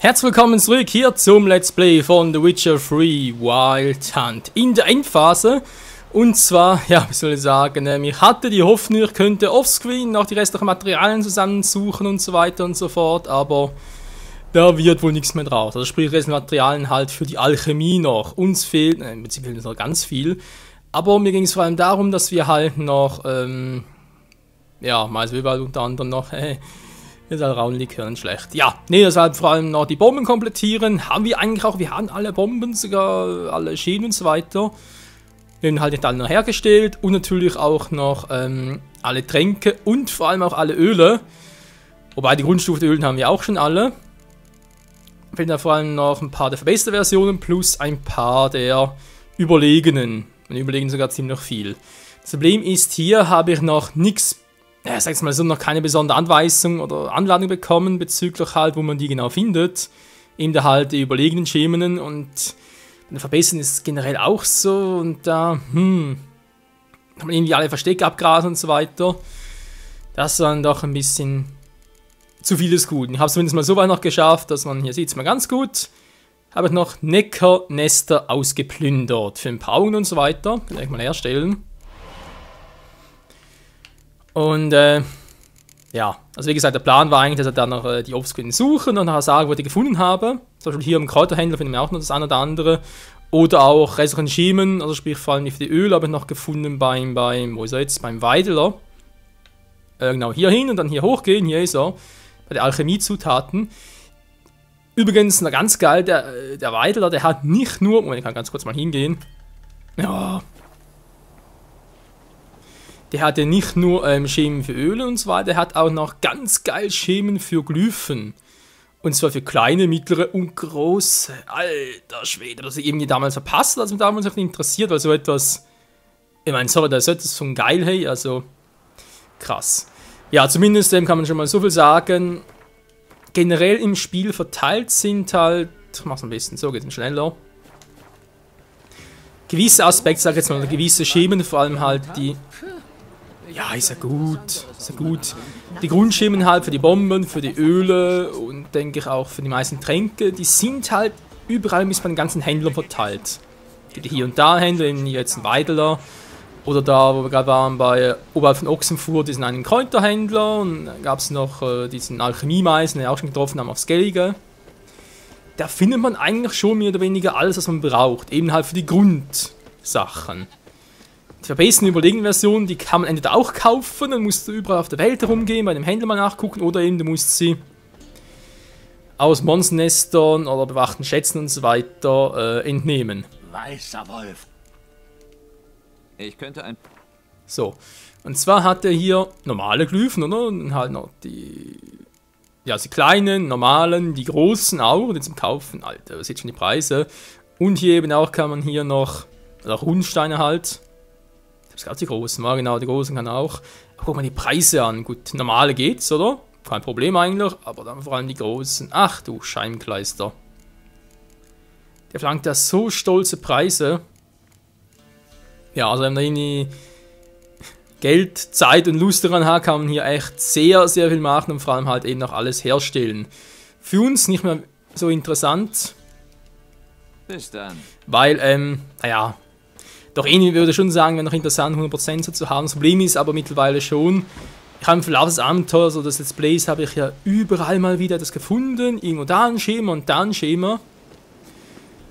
Herzlich willkommen zurück hier zum Let's Play von The Witcher 3 Wild Hunt in der Endphase. Und zwar, ja, wie soll ich sagen, ich hatte die Hoffnung, ich könnte offscreen noch die restlichen Materialien zusammensuchen und so weiter und so fort, aber da wird wohl nichts mehr draus. Also sprich, restliche Materialien halt für die Alchemie noch. Uns fehlt, beziehungsweise noch ganz viel, aber mir ging es vor allem darum, dass wir halt noch, ja, Maiswürwald unter anderem noch, ist halt Raunlikör nicht schlecht. Ja, nee, deshalb vor allem noch die Bomben komplettieren. Haben wir eigentlich auch, wir haben alle Bomben, sogar alle Schienen und so weiter. Wir haben halt nicht alle noch hergestellt und natürlich auch noch alle Tränke und vor allem auch alle Öle. Wobei die Grundstufe der Ölen haben wir auch schon alle. Fehlen da vor allem noch ein paar der verbesserten Versionen plus ein paar der überlegenen. Und überlegen sogar ziemlich viel. Das Problem ist, hier habe ich noch nichts, ja, sag ich mal so, noch keine besondere Anweisung oder Anleitung bekommen bezüglich halt, wo man die genau findet. Eben da halt die überlegenen Schemen und bei den Verbesserten ist es generell auch so und da, kann man irgendwie alle Verstecke abgrasen und so weiter. Das war dann doch ein bisschen zu viel des Guten. Ich habe es zumindest mal so weit noch geschafft, dass man, hier sieht es mal ganz gut, habe ich noch Neckar-Nester ausgeplündert für ein paar Augen und so weiter. Kann ich mal herstellen. Und, ja, also wie gesagt, der Plan war eigentlich, dass ich dann noch die Offscreen suchen und nachher sagen, wo ich die gefunden habe. Zum Beispiel hier im Kräuterhändler finden wir auch noch das eine oder andere. Oder auch restlichen Schemen, also sprich vor allem für die Öle, habe ich noch gefunden beim, wo ist er jetzt, beim Weidler. Genau, hier hin und dann hier hochgehen, hier ist er, bei den Alchemiezutaten. Übrigens, na ganz geil, der Weidler, der hat nicht nur, Moment, ich kann ganz kurz mal hingehen. Ja. Der hatte nicht nur Schemen für Öle und so weiter, der hat auch noch ganz geil Schemen für Glyphen. Und zwar für kleine, mittlere und große. Alter Schwede, das habe ich irgendwie damals verpasst, als mich damals auch nicht interessiert, weil so etwas, ich meine, sorry, das ist etwas von geil, hey, also krass. Ja, zumindest kann man schon mal so viel sagen. Generell im Spiel verteilt sind halt, ich mach's am besten so, geht es schneller. Gewisse Aspekte, sag ich jetzt mal, gewisse Schemen, vor allem halt die. Ja, ist ja gut, ist ja gut. Die Grundschemen halt für die Bomben, für die Öle und denke ich auch für die meisten Tränke, die sind halt überall bis bei den ganzen Händlern verteilt. Die hier und da Händler, hier jetzt ein Weidler oder da, wo wir gerade waren, bei oberhalb von Ochsenfurt, diesen einen Kräuterhändler und dann gab es noch diesen Alchemiemeisen, den wir auch schon getroffen haben auf Skellige. Da findet man eigentlich schon mehr oder weniger alles, was man braucht, eben halt für die Grundsachen. Die verbesserten überlegenen Versionen, die kann man entweder auch kaufen, dann musst du überall auf der Welt herumgehen, bei dem Händler mal nachgucken, oder eben du musst sie aus Monsternestern oder bewachten Schätzen und so weiter entnehmen. Weißer Wolf. Ich könnte ein... So, und zwar hat er hier normale Glyphen, oder? Und halt noch die... Ja, die kleinen, normalen, die großen auch, die zum Kaufen. Alter, ihr seht schon die Preise. Und hier eben auch kann man hier noch, also Rundsteine halt. Ich hab's gerade die großen, ja genau, die großen kann auch. Aber guck mal die Preise an. Gut, normale geht's, oder? Kein Problem eigentlich, aber dann vor allem die großen. Ach du Scheibenkleister. Der verlangt ja so stolze Preise. Ja, also wenn man irgendwie Geld, Zeit und Lust daran hat, kann man hier echt sehr, sehr viel machen und vor allem halt eben auch alles herstellen. Für uns nicht mehr so interessant. Bis dann. Weil, naja, doch irgendwie würde ich schon sagen, wäre noch interessant, 100% so zu haben. Das Problem ist aber mittlerweile schon, ich habe im Verlauf des Abenteuers oder des Let's Plays habe ich ja überall mal wieder das gefunden. Irgendwo da ein Schema und da ein Schema.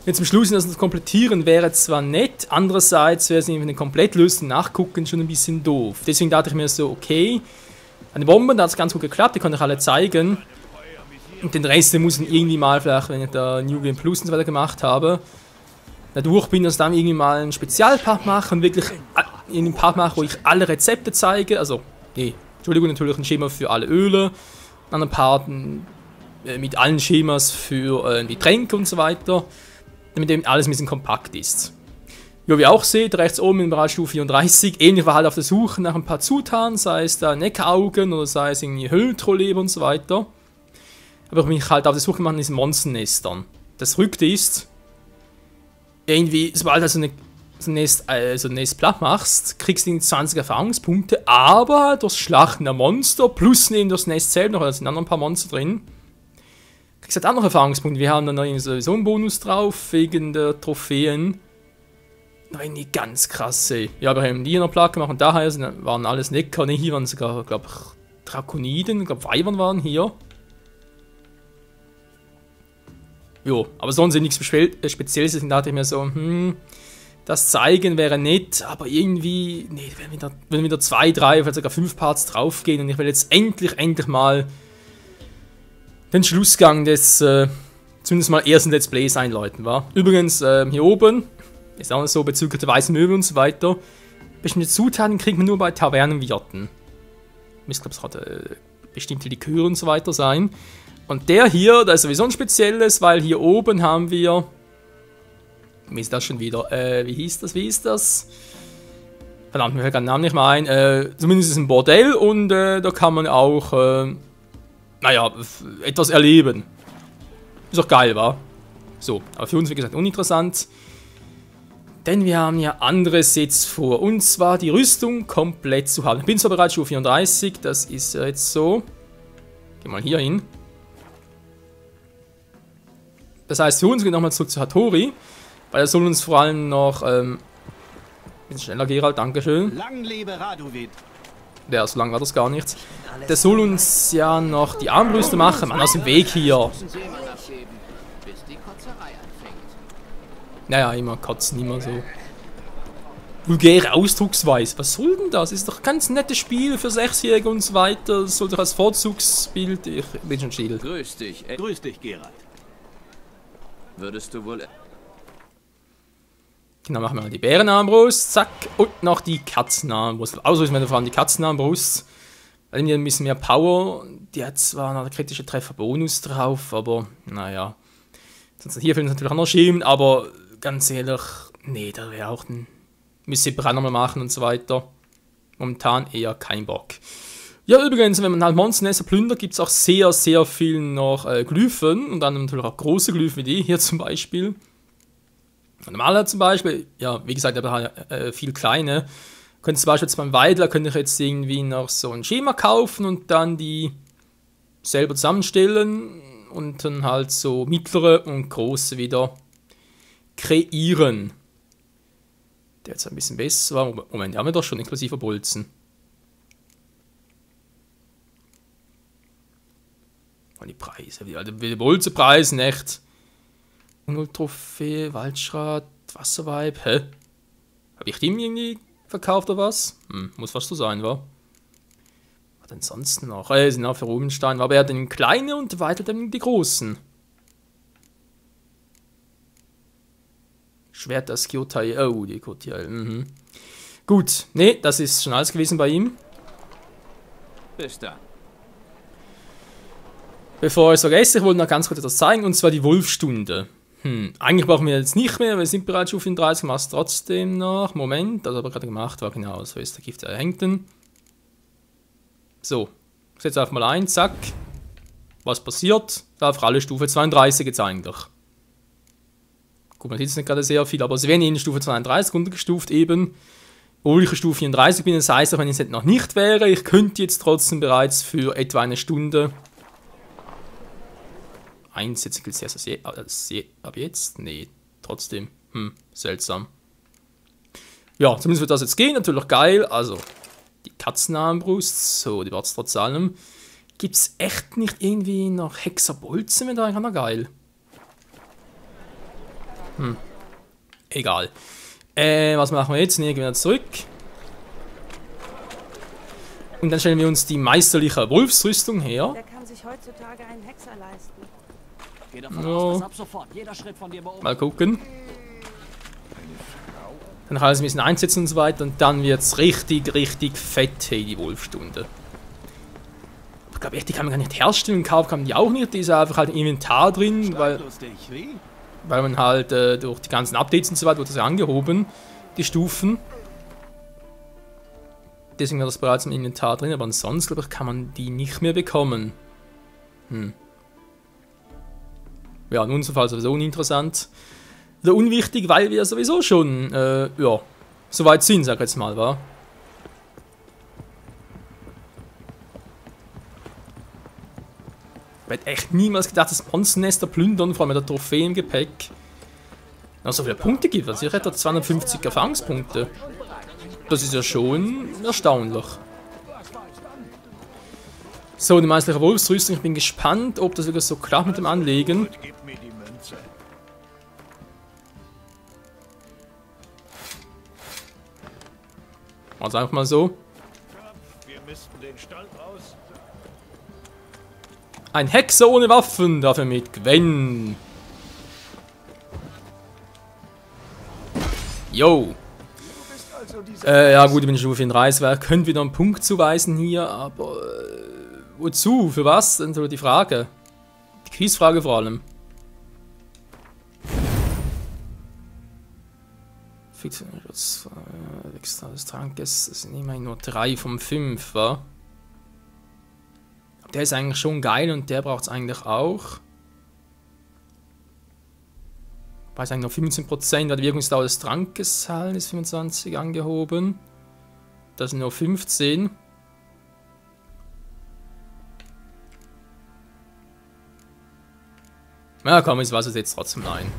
Jetzt zum Schluss das komplettieren wäre zwar nett, andererseits wäre es irgendwie eine Komplettlösung nachgucken schon ein bisschen doof. Deswegen dachte ich mir so, okay, eine Bombe, da hat es ganz gut geklappt, die konnte ich alle zeigen. Und den Rest, den muss ich irgendwie mal, vielleicht wenn ich da New Game Plus und so weiter gemacht habe, dadurch bin, dass ich dann irgendwie mal einen Spezialpart mache und wirklich in einem Part mache, wo ich alle Rezepte zeige, also, nee, Entschuldigung, natürlich ein Schema für alle Öle, einen anderen Part mit allen Schemas für die Tränke und so weiter, damit eben alles ein bisschen kompakt ist. Ja, wie ihr auch seht, rechts oben im Bereich Stufe 34, ähnlich war halt auf der Suche nach ein paar Zutaten, sei es da Neckaraugen oder sei es irgendwie Höhlentrollleber und so weiter. Aber ich mich halt auf der Suche gemacht nach diesen Monsternestern. Das Verrückte ist, irgendwie, sobald du so ein Nest platt machst, kriegst du 20 Erfahrungspunkte, aber durchs Schlachten der Monster plus neben das Nest selbst noch, da sind noch ein paar Monster drin, gesagt, auch noch Erfahrungspunkte. Wir haben dann noch sowieso einen Bonus drauf, wegen der Trophäen. Nein, nicht ganz krasse. Ja, wir haben die noch platt gemacht und daher waren alles Neckar. Ne, hier waren sogar, glaube ich, Drakoniden, ich glaube Weibern waren hier. Jo, aber sonst nichts Spezielles. Deswegen dachte ich mir so, das zeigen wäre nett, aber irgendwie, nee, wenn wieder 2, 3, vielleicht sogar 5 Parts draufgehen und ich will jetzt endlich mal den Schlussgang des, zumindest mal ersten Let's Plays einläuten, war. Übrigens, hier oben, ist auch so bezüglich der weißen Möwe und so weiter, bestimmte Zutaten kriegt man nur bei Tavernenwirten. Müsste, glaube ich, gerade bestimmte Liköre und so weiter sein. Und der hier, da ist sowieso ein spezielles, weil hier oben haben wir... Wie ist das schon wieder? Wie hieß das? Verdammt, mir fällt den Namen nicht mehr ein. Zumindest ist es ein Bordell und da kann man auch, naja, etwas erleben. Ist auch geil, wa? So, aber für uns, wie gesagt, uninteressant. Denn wir haben ja anderes jetzt vor. Und zwar die Rüstung komplett zu haben. Ich bin zwar bereits Stufe 34, das ist ja jetzt so. Geh mal hier hin. Das heißt, für uns geht nochmal zurück zu Hattori. Weil er soll uns vor allem noch, bisschen schneller, Geralt, dankeschön. Lang lebe Radovid. Ja, so lang war das gar nichts. Der soll uns ja noch die Armbrüste machen. Mann, aus dem Weg hier. Naja, immer kotzen, immer so. Vulgäre Ausdrucksweise. Was soll denn das? Ist doch ein ganz nettes Spiel für 6-Jährige und so weiter. Das soll doch als Vorzugsbild. Ich bin schon still. Grüß dich. Grüß dich, Geralt. Würdest du wohl... Genau, machen wir mal die Bärenarmbrust, zack, und noch die Katzenarmbrust. Ausrüsten wir vor allem die Katzenarmbrust, weil die hat ein bisschen mehr Power. Die hat zwar noch einen kritischen Treffer-Bonus drauf, aber naja. Sonst hier fehlen natürlich auch noch Schemen, aber ganz ehrlich, nee, da wäre auch ein... Müsste separat nochmal machen und so weiter. Momentan eher kein Bock. Ja, übrigens, wenn man halt Monsternester plündert, gibt es auch sehr viel noch Glyphen. Und dann natürlich auch große Glyphen wie die hier zum Beispiel. Normaler zum Beispiel, ja, wie gesagt, aber viel kleine. Könnte zum Beispiel jetzt beim Weidler, könnte ich jetzt irgendwie noch so ein Schema kaufen und dann die selber zusammenstellen und dann halt so mittlere und große wieder kreieren. Der jetzt ein bisschen besser war. Moment, die haben wir doch schon inklusive Bolzen. Und die Preise, die Bolzenpreise, echt. Trophäe, Waldschrat, Wasserweib, hä? Hab ich dem irgendwie verkauft oder was? Muss fast so sein, wa? Was denn sonst noch? Sind auch für Rubenstein, aber er hat den kleinen und weiter dann die großen. Schwert das Kyotai, oh, die Kyotai, Gut, nee, das ist schon alles gewesen bei ihm. Bis dann. Bevor ich es vergesse, ich wollte noch ganz kurz etwas zeigen, und zwar die Wolfstunde. Eigentlich brauchen wir jetzt nicht mehr, wir sind bereits Stufe 34, machen es trotzdem noch. Moment, das habe ich gerade gemacht, war genau, so ist der Gift erhängten. So, ich setze einfach mal ein, zack. Was passiert? Da auf alle Stufe 32 jetzt eigentlich. Gut, man sieht es nicht gerade sehr viel, aber sie werden in Stufe 32 runtergestuft eben. Obwohl ich in Stufe 34 bin, das heißt, auch wenn ich es jetzt noch nicht wäre, ich könnte jetzt trotzdem bereits für etwa eine Stunde einsetzen. Gilt es erst ab jetzt? Nee, trotzdem. Seltsam. Ja, zumindest wird das jetzt gehen, natürlich geil. Also, die Katzenarmbrust, so, die war es trotz allem. Gibt es echt nicht irgendwie noch Hexerbolzen mit rein? Kann geil. Egal. Was machen wir jetzt? Ne, gehen wir zurück. Und dann stellen wir uns die meisterliche Wolfsrüstung her. Der kann sich heutzutage einen Hexer leisten. Geh davon aus, dass ab sofort jeder Schritt von dir beobachtet. Mal gucken. Dann kann alles ein bisschen einsetzen und so weiter. Und dann wird es richtig fett, hey, die Wolfstunde. Ich glaube echt, die kann man gar nicht herstellen. Kaufen kann man die auch nicht. Die ist einfach halt im Inventar drin, weil man halt durch die ganzen Updates und so weiter wird das ja angehoben, die Stufen. Deswegen war das bereits im Inventar drin, aber ansonsten, glaube ich, kann man die nicht mehr bekommen. Ja, in unserem Fall sowieso uninteressant. Oder unwichtig, weil wir sowieso schon, ja, so weit sind, sag ich jetzt mal, wa? hätte echt niemals gedacht, das Monsternester plündern, vor allem mit der Trophäe im Gepäck. Noch so viele Punkte gibt, also ich hätte 250 Erfahrungspunkte. Das ist ja schon erstaunlich. So, die meisterliche Wolfsrüstung, ich bin gespannt, ob das wirklich so klappt mit dem Anlegen. Also einfach mal so. Ein Hexer ohne Waffen, dafür mit Gwen. Yo. Ja gut, ich bin schon auf den Reiswerk. Könnt wieder einen Punkt zuweisen hier, aber wozu? Für was? Dann so die Frage. Die Quizfrage vor allem. Extra des Trankes, das sind immerhin nur 3 von 5, wa? Der ist eigentlich schon geil und der braucht es eigentlich auch. Weiß eigentlich noch 15%, weil die Wirkungsdauer des Trankes halt ist 25 angehoben. Das sind nur 15. Na komm, ich weiß es jetzt trotzdem nein.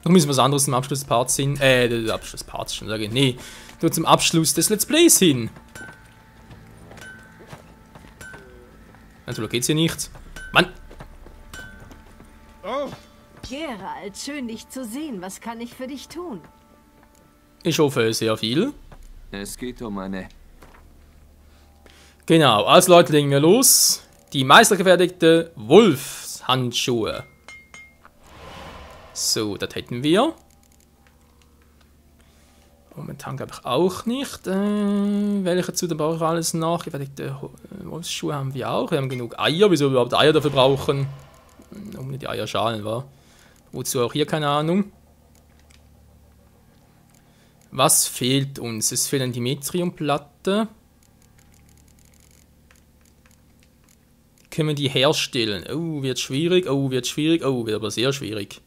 Noch müssen wir was anderes zum Abschlussparts hin. Der Abschlussparts schon sagen. Nee, nur zum Abschluss des Let's Plays hin. Also, da geht's hier nicht. Mann! Geralt, schön dich zu sehen. Was kann ich für dich tun? Ich hoffe, sehr viel. Es geht um eine... Genau, also Leute, legen wir los. Die meistergefertigte Wolfshandschuhe. So, das hätten wir. Momentan glaube ich auch nicht. Welche zu, dann brauche ich alles nach. Gefertigte Wolfsschuhe haben wir auch. Wir haben genug Eier. Wieso wir überhaupt Eier dafür brauchen? Um die Eierschalen war. Wozu auch hier, keine Ahnung. Was fehlt uns? Es fehlen die Metriumplatte. Können wir die herstellen? Oh, wird schwierig. Oh, wird schwierig. Oh, wird aber sehr schwierig.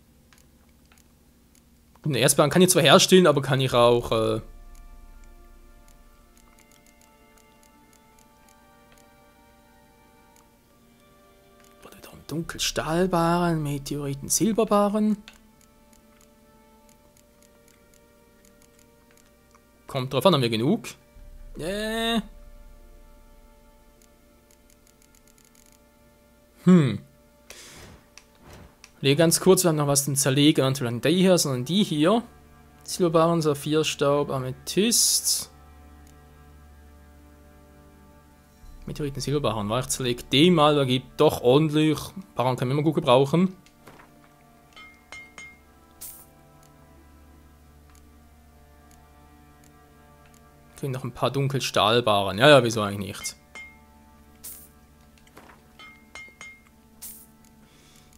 Den Erzbahn kann ich zwar herstellen, aber kann ich auch... Oder wieder einen Dunkelstahlbaren, Meteoriten, Silberbaren. Kommt drauf an, haben wir genug? Ganz kurz, wir haben noch was zum Zerlegen, und nicht die hier, sondern die hier. Silberbaren, Saphirstaub, Amethyst. Meteoriten, Silberbaren, war ich zerlegt den mal, der gibt doch ordentlich. Baran kann man immer gut gebrauchen. Kriegen noch ein paar Dunkelstahlbaren. Ja, wieso eigentlich nicht?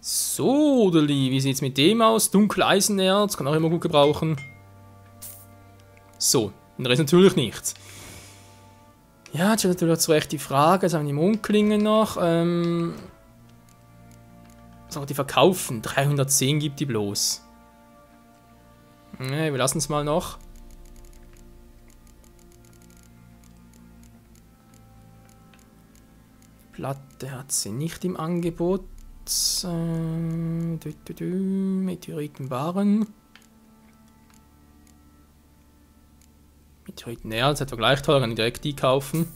So, Deli, wie sieht es mit dem aus? Dunkeleisenerz, kann auch immer gut gebrauchen. So, den Rest natürlich nicht. Ja, jetzt ist natürlich zu Recht die Frage, jetzt haben wir die Mondklingen noch. Sollen wir die verkaufen? 310 gibt die bloß. Ne, wir lassen es mal noch. Platte hat sie nicht im Angebot. Meteoritenbaren. Meteoritenerz, etwa gleich teuer, kann ich direkt die kaufen.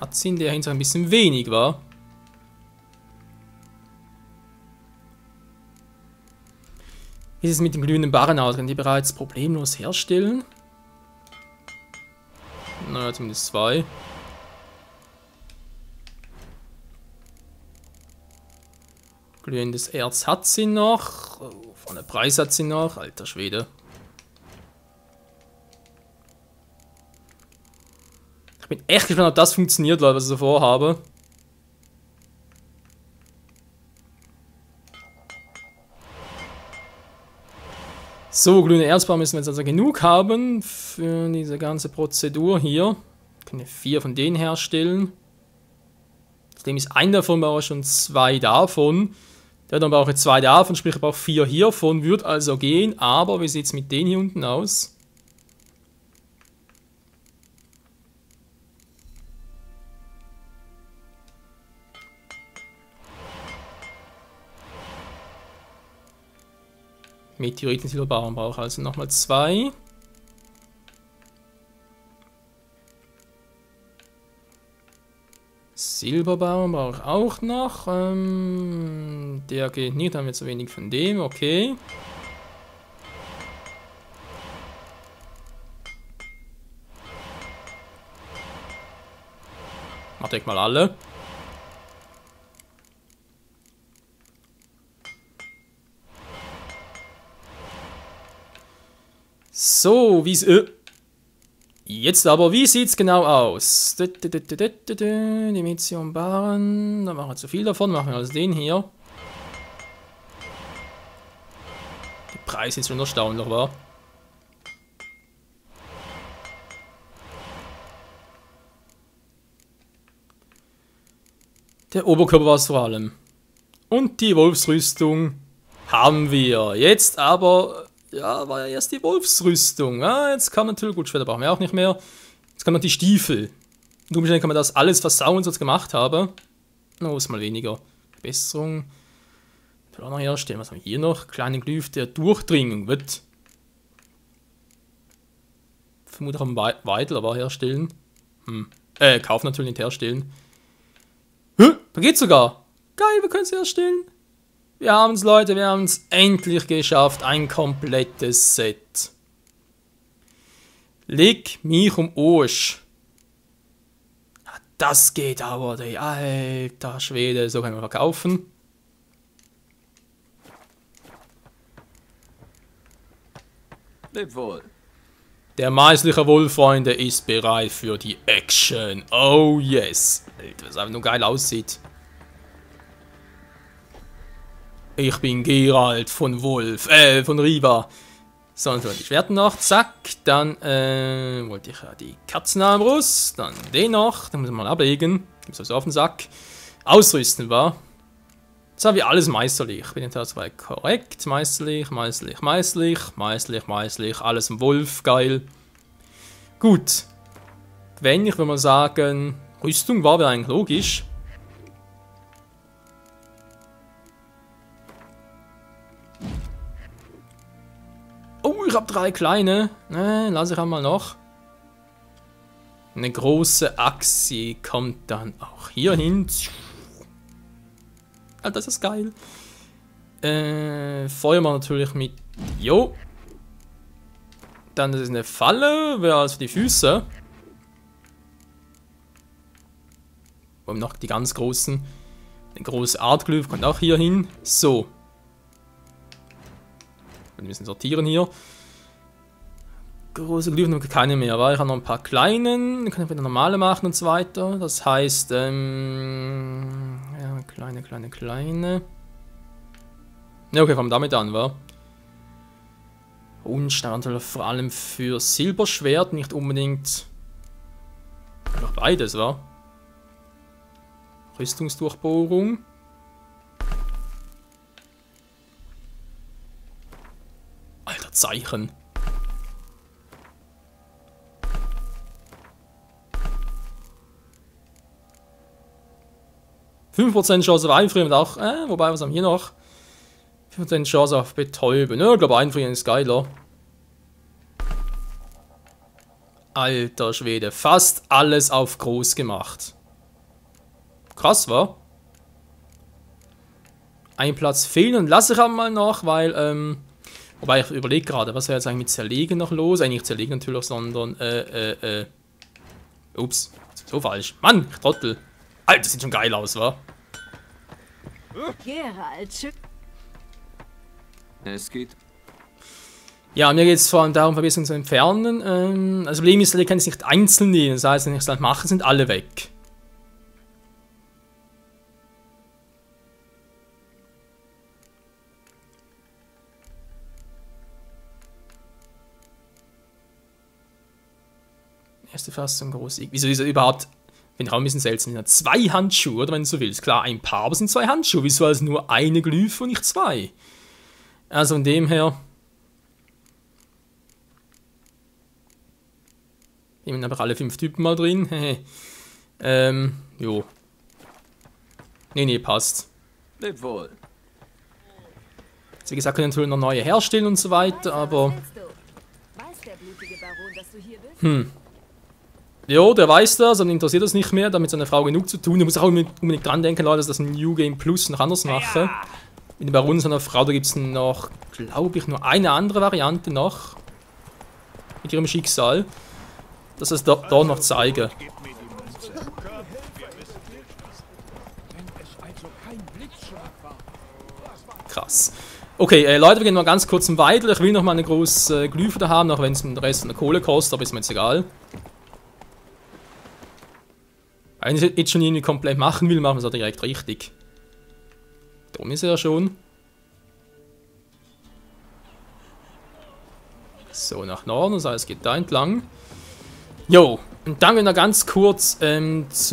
Hat sie in der Hinsicht ein bisschen wenig, war? Wie ist es mit dem glühenden Barren aus? Kann die bereits problemlos herstellen? Naja, zumindest 2. Glühendes Erz hat sie noch. Oh, von der Preis hat sie noch. Alter Schwede. Ich bin echt gespannt, ob das funktioniert, Leute, was ich so vorhabe. So, glühende Erzbar müssen wir jetzt also genug haben für diese ganze Prozedur hier. Können wir 4 von denen herstellen. Dem ist ein davon, brauche ich schon 2 davon. Dann brauche ich 2 davon, sprich ich brauche 4 hiervon, wird also gehen. Aber wie sieht es mit denen hier unten aus? Meteoriten-Silberbarren brauche ich also nochmal 2. Silberbarren brauche ich auch noch. Der geht nicht, haben wir zu wenig von dem, okay. Mach direkt mal alle. So, wie es... Jetzt aber, wie sieht's genau aus? Dimension Barren, da machen wir zu viel davon, machen wir also den hier. Der Preis ist schon erstaunlich, war. Der Oberkörper war es vor allem. Und die Wolfsrüstung haben wir. Jetzt aber... Ja, war ja erst die Wolfsrüstung. Ja, jetzt kann man natürlich, gut, Schwerter brauchen wir auch nicht mehr. Jetzt kann man die Stiefel. Und umständlich kann man das alles versauen, was ich gemacht habe. Oh, ist mal weniger. Verbesserung. Ich will auch noch herstellen. Was haben wir hier noch? Kleine Glyph der Durchdringung. Wird. Vermutlich am Weidel, aber herstellen. Kaufen natürlich nicht herstellen. Da geht's sogar. Geil, wir können es herstellen. Wir haben es, Leute, wir haben es endlich geschafft. Ein komplettes Set. Leg mich um Arsch. Ja, das geht aber, ey. Alter Schwede, so können wir verkaufen. Leb wohl. Der meisterliche Wolf, Freunde, ist bereit für die Action. Oh yes. Alter, was einfach nur geil aussieht. Ich bin Geralt von von Riva. So, und so die Schwerter noch, zack. Dann wollte ich ja die Katzenarmbrust, dann den noch, den muss ich mal ablegen. Gibt's also auf den Sack. Ausrüsten war. Jetzt haben wir alles meisterlich. Bin ich da zwei korrekt. Meisterlich, meisterlich, meisterlich, meisterlich, meisterlich. Alles im Wolf, geil. Gut. Wenn ich würde mal sagen, Rüstung war mir eigentlich logisch. Oh, ich habe 3 kleine. Lass ich einmal noch. Eine große Achse kommt dann auch hier hin. Ah, das ist geil. Feuer wir natürlich mit. Jo. Dann das ist eine Falle. Wäre also die Füße. Und noch die ganz großen. Eine große Artglyph kommt auch hier hin. So. Wir müssen sortieren hier. Große Glyphen noch keine mehr, aber ich habe noch ein paar kleinen. Dann kann ich wieder normale machen und so weiter. Das heißt, ja, kleine. Ja, okay, fangen wir damit an, wa? Und natürlich vor allem für Silberschwert, nicht unbedingt. Einfach beides, wa? Rüstungsdurchbohrung. Alter, Zeichen. %5 Chance auf Einfrieren und auch, wobei, was haben wir hier noch? 5% Chance auf Betäuben. Ja, ich glaube, Einfrieren ist geiler. Alter Schwede, fast alles auf groß gemacht. Krass, wa? Ein Platz fehlen und lasse ich einmal noch, weil, wobei ich überlege gerade, was wäre jetzt eigentlich mit Zerlegen noch los? Eigentlich nicht Zerlegen natürlich, sondern, ups, so falsch. Mann, ich Trottel. Alter, das sieht schon geil aus, wa? Geralt, Es geht. Ja, mir geht es vor allem darum, Verbesserungen zu entfernen. Das Problem ist, ich kann es nicht einzeln nehmen. Das heißt, wenn ich es halt mache, sind alle weg. Erste Fassung, groß. Wieso ist er überhaupt Finde ich auch ein bisschen seltsam. Ja, 2 Handschuhe, oder wenn du so willst. Klar, ein Paar, aber es sind 2 Handschuhe. Wieso also nur eine Glyphe und nicht 2? Also von dem her... Ich habe einfach alle 5 Typen mal drin. Jo. Nee, passt. Leb wohl. Wie gesagt, können natürlich noch neue herstellen und so weiter, aber... Weiß der blutige Baron, dass du hier bist? Ja, der weiß das und interessiert das nicht mehr, damit seine Frau genug zu tun. Er muss auch unbedingt dran denken, Leute, dass das ein New Game Plus noch anders mache. Mit dem Baron und seiner Frau, da gibt es noch, glaube ich, nur eine andere Variante noch. Mit ihrem Schicksal. Dass es da noch zeige. Krass. Okay, Leute, wir gehen noch ganz kurz weiter. Ich will noch mal eine große Glyphe da haben, auch wenn es den Rest von der Kohle kostet, aber ist mir jetzt egal. Wenn ich jetzt schon irgendwie komplett machen will, machen wir es auch direkt richtig. Darum ist er ja schon. So, nach Norden, das heißt, es geht da entlang. Jo, und dann noch ganz kurz direkt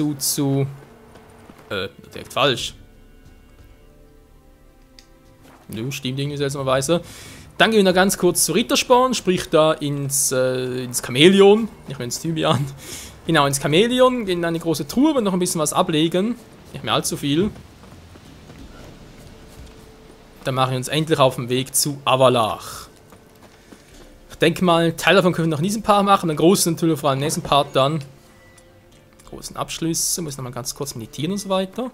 falsch. Nö, stimmt irgendwie seltsamerweise. Dann gehen wir noch ganz kurz zu Rittersporn, sprich da ins Chamäleon. Ich will ins Thymian. Genau, ins Chamäleon, gehen in eine große Truhe, noch ein bisschen was ablegen. Nicht mehr allzu viel. Dann machen wir uns endlich auf den Weg zu Avalach. Ich denke mal, Teil davon können wir noch in diesem Part machen, den großen natürlich vor allem im nächsten Part dann. Großen Abschlüsse, muss noch mal ganz kurz meditieren und so weiter.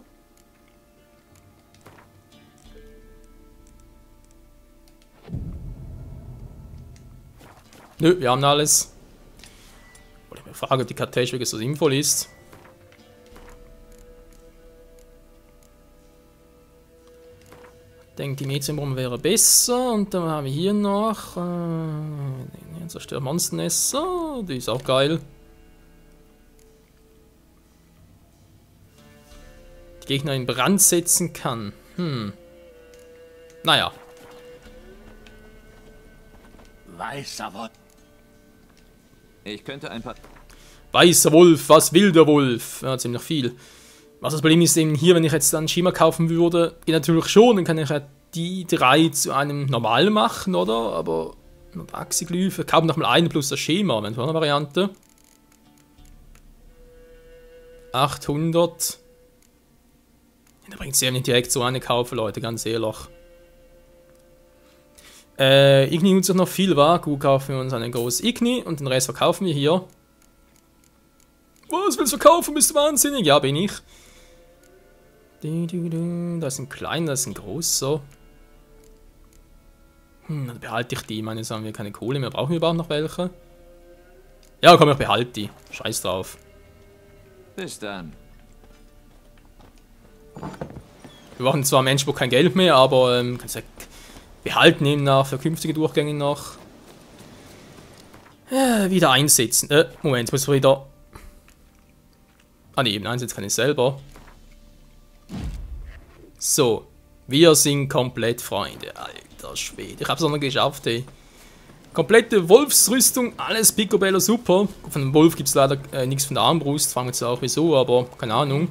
Nö, wir haben alles. Wollte ich mir fragen, ob die Kartage wirklich so sinnvoll ist. Ich denke, die Medium wäre besser. Und dann haben wir hier noch zerstört Monsternester. Die ist auch geil. Die Gegner in Brand setzen kann. Naja. Weißer Wolf. Ich könnte ein paar... Weißer Wolf, was will der Wolf? Ja, ziemlich viel. Was das Problem ist eben hier, wenn ich jetzt dann Schema kaufen würde, geht natürlich schon, dann kann ich ja die 3 zu einem normalen machen, oder? Aber Axiglyphe, kaum noch mal einen plus das Schema, wenn so eine Variante. 800. Da bringt es ja nicht direkt so eine kaufen, Leute, ganz ehrlich. Igni nutzt noch viel, war. Gut, kaufen wir uns eine große Igni und den Rest verkaufen wir hier. Was willst du verkaufen? Bist du wahnsinnig? Ja, bin ich. Da ist ein kleiner, da ist ein großer. Dann behalte ich die. Ich meine, jetzt haben wir keine Kohle mehr. Brauchen wir überhaupt noch welche? Ja, komm, ich behalte die. Scheiß drauf. Bis dann. Wir brauchen zwar im Endspurt kein Geld mehr, aber kannst ja behalten eben nach für künftige Durchgänge noch. Wieder einsetzen. Moment, jetzt muss ich wieder... Ah ne, eben einsetzen kann ich selber. So. Wir sind komplett Freunde. Alter Schwede. Ich hab's auch noch geschafft, ey. Komplette Wolfsrüstung, alles picobello super. Von dem Wolf gibt's leider nichts von der Armbrust. Fragen jetzt auch wieso, aber keine Ahnung.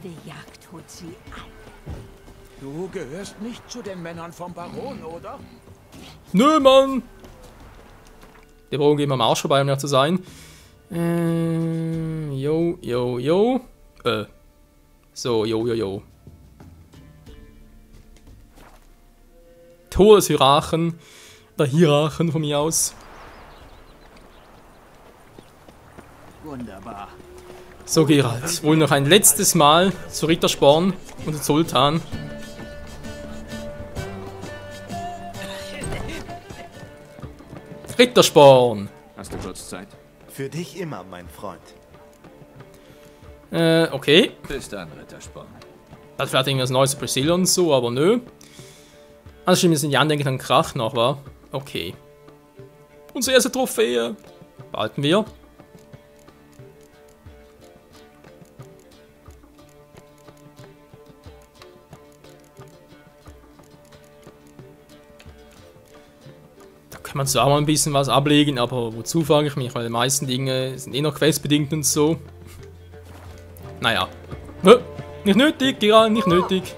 Du gehörst nicht zu den Männern vom Baron, oder? Nö, Mann! Der Baron geht mal am Arsch vorbei, um ja zu sein. Jo. So, jo. Tor des Hierarchen. Der Hierarchen von mir aus. Wunderbar. So, Geralt. Wohl noch ein letztes Mal zu Rittersporn und zu Zoltan. Rittersporn! Hast du kurz Zeit? Für dich immer, mein Freund. Okay. Bis dann, Rittersporn. Das vielleicht irgendwas Neues zu Priscilla und so, aber nö. Also stimmt, wir sind ja denke ich an Krach noch, wa? Okay. Unsere erste Trophäe. Behalten wir. Da kann man zwar mal ein bisschen was ablegen, aber wozu frage ich mich, weil die meisten Dinge sind eh noch questbedingt und so. Naja. Nö, nicht nötig, Geralt, nicht nötig.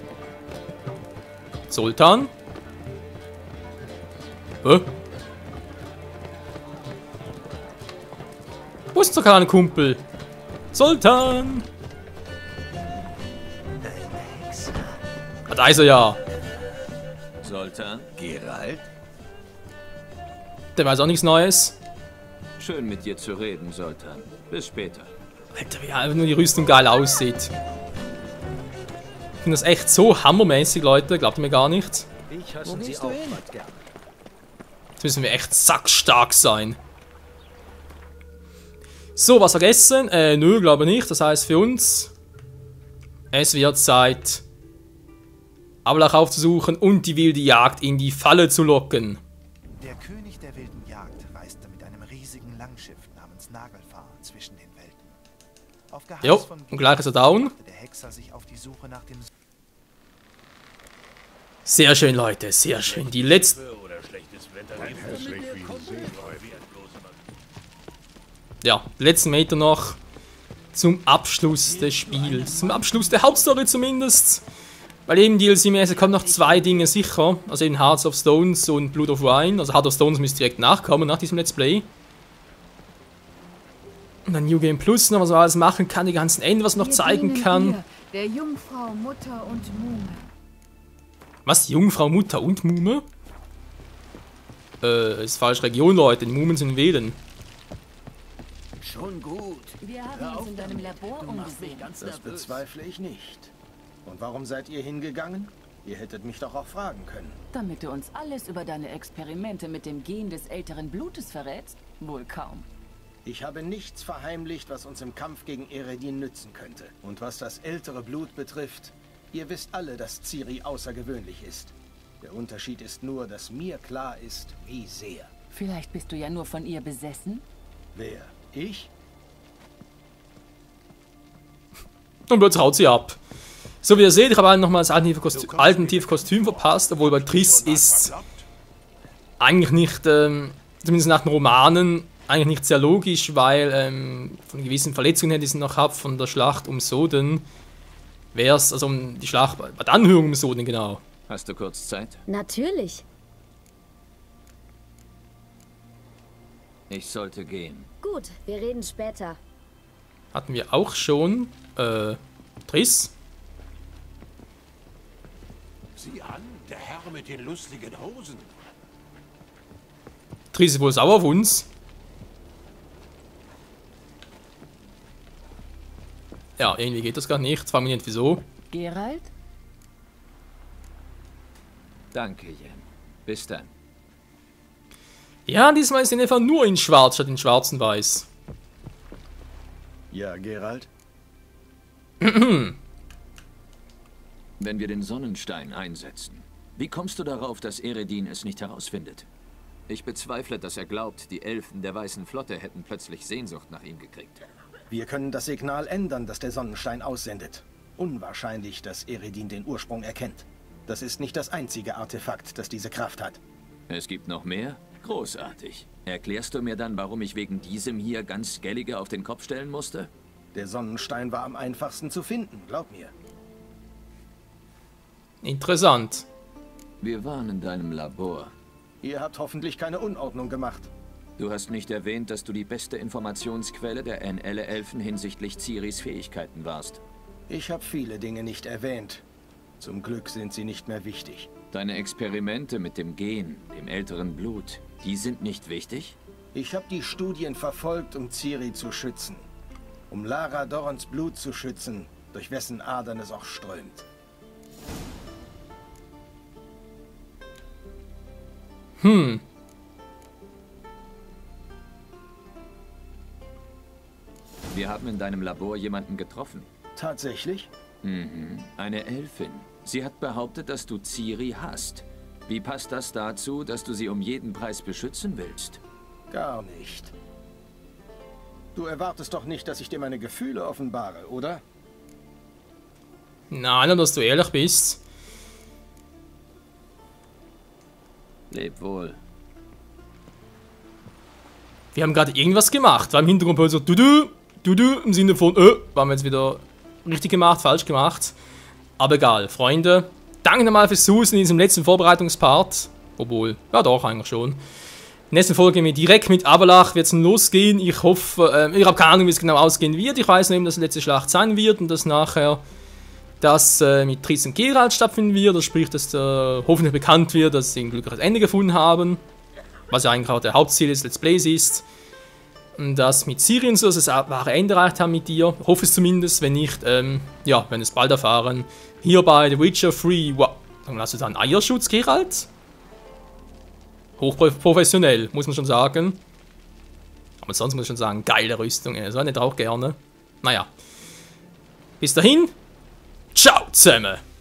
Zoltan. Wo ist unser kleiner Kumpel? Zoltan! Ah, da ist er ja. Zoltan? Geralt? Der weiß auch nichts Neues. Schön mit dir zu reden, Zoltan. Bis später. Alter, wie einfach nur die Rüstung geil aussieht. Ich finde das echt so hammermäßig, Leute. Glaubt ihr mir gar nicht? Ich hasse sie auch gern. Jetzt müssen wir echt sackstark sein. So, was vergessen? Nö, glaube nicht. Das heißt für uns, es wird Zeit, Ablach aufzusuchen und die wilde Jagd in die Falle zu locken. Der König der wilden Jagd reiste mit einem riesigen Langschiff namens Nagelfahr zwischen den Welten. Auf Geheiß Jo, von und gleich ist er down. machte der Hexer sich auf die Suche nach dem Sehr schön, Leute, sehr schön. Die letzten... Ja, die letzten Meter noch zum Abschluss des Spiels. Zum Abschluss der Hauptstory zumindest. Weil eben DLC-mäßig kommen noch 2 Dinge sicher. Also eben Hearts of Stones und Blood of Wine. Also Heart of Stones müsste direkt nachkommen nach diesem Let's Play. Und dann New Game Plus noch, was man alles machen kann. Die ganzen Enden, was man noch zeigen kann. Der Jungfrau, Mutter und Mume. Was? Jungfrau, Mutter und Mume? Ist falsche Region, Leute. Die Mumen sind Wählen. Schon gut. Wir haben uns in deinem Labor umgesehen. Das bezweifle ich nicht. Und warum seid ihr hingegangen? Ihr hättet mich doch auch fragen können. Damit du uns alles über deine Experimente mit dem Gen des älteren Blutes verrätst? Wohl kaum. Ich habe nichts verheimlicht, was uns im Kampf gegen Eredin nützen könnte. Und was das ältere Blut betrifft, ihr wisst alle, dass Ciri außergewöhnlich ist. Der Unterschied ist nur, dass mir klar ist, wie sehr. Vielleicht bist du ja nur von ihr besessen? Wer? Ich? Und plötzlich haut sie ab. So wie ihr seht, ich habe nochmal das alternative Kostüm verpasst, obwohl bei Triss ist eigentlich nicht, zumindest nach den Romanen, eigentlich nicht sehr logisch, weil von gewissen Verletzungen her, die sie noch hat, von der Schlacht um Soden, wäre es, also um die Schlacht bei der Anhörung um Soden, genau. Hast du kurz Zeit? Natürlich. Ich sollte gehen. Gut, wir reden später. Hatten wir auch schon, Triss? Sieh an, der Herr mit den lustigen Hosen. Triss ist wohl sauer auf uns. Ja, irgendwie geht das gar nicht. Fragen wir nicht wieso. Geralt? Danke, Jen. Bis dann. Ja, diesmal ist sie einfach nur in schwarz statt in schwarz und weiß. Ja, Geralt? Wenn wir den Sonnenstein einsetzen, wie kommst du darauf, dass Eredin es nicht herausfindet? Ich bezweifle, dass er glaubt, die Elfen der Weißen Flotte hätten plötzlich Sehnsucht nach ihm gekriegt. Wir können das Signal ändern, das der Sonnenstein aussendet. Unwahrscheinlich, dass Eredin den Ursprung erkennt. Das ist nicht das einzige Artefakt, das diese Kraft hat. Es gibt noch mehr? Großartig. Erklärst du mir dann, warum ich wegen diesem hier ganz Skellige auf den Kopf stellen musste? Der Sonnenstein war am einfachsten zu finden, glaub mir. Interessant. Wir waren in deinem Labor. Ihr habt hoffentlich keine Unordnung gemacht. Du hast nicht erwähnt, dass du die beste Informationsquelle der NL-Elfen hinsichtlich Ciris Fähigkeiten warst. Ich habe viele Dinge nicht erwähnt. Zum Glück sind sie nicht mehr wichtig. Deine Experimente mit dem Gen, dem älteren Blut, die sind nicht wichtig? Ich habe die Studien verfolgt, um Ciri zu schützen. Um Lara Dorrons Blut zu schützen, durch wessen Adern es auch strömt. Wir haben in deinem Labor jemanden getroffen. Tatsächlich? Mhm. Eine Elfin. Sie hat behauptet, dass du Ciri hast. Wie passt das dazu, dass du sie um jeden Preis beschützen willst? Gar nicht. Du erwartest doch nicht, dass ich dir meine Gefühle offenbare, oder? Nein, dass du ehrlich bist. Leb wohl. Wir haben gerade irgendwas gemacht. War im Hintergrund so du im Sinne von, waren wir jetzt wieder richtig gemacht, falsch gemacht. Aber egal, Freunde. Danke nochmal fürs Zuhören in diesem letzten Vorbereitungspart. Obwohl, ja doch, eigentlich schon. In der nächsten Folge direkt mit Avalach wird es losgehen. Ich hoffe, ich habe keine Ahnung, wie es genau ausgehen wird. Ich weiß nur eben, dass die letzte Schlacht sein wird und dass nachher das mit Triss und Geralt stattfinden wird. Das sprich, dass hoffentlich bekannt wird, dass sie ein glückliches Ende gefunden haben. Was ja eigentlich auch der Hauptziel des Let's Plays ist. Und das mit Ciri und so, dass es das wahre Ende erreicht haben mit dir. Ich hoffe es zumindest, wenn nicht, ja, wenn es bald erfahren. Hier bei The Witcher 3, wow. Dann hast du da einen Eierschutz, Geralt? Hochprofessionell, muss man schon sagen. Aber sonst muss ich schon sagen, geile Rüstung, so eine auch gerne. Naja. Bis dahin, ciao zusammen!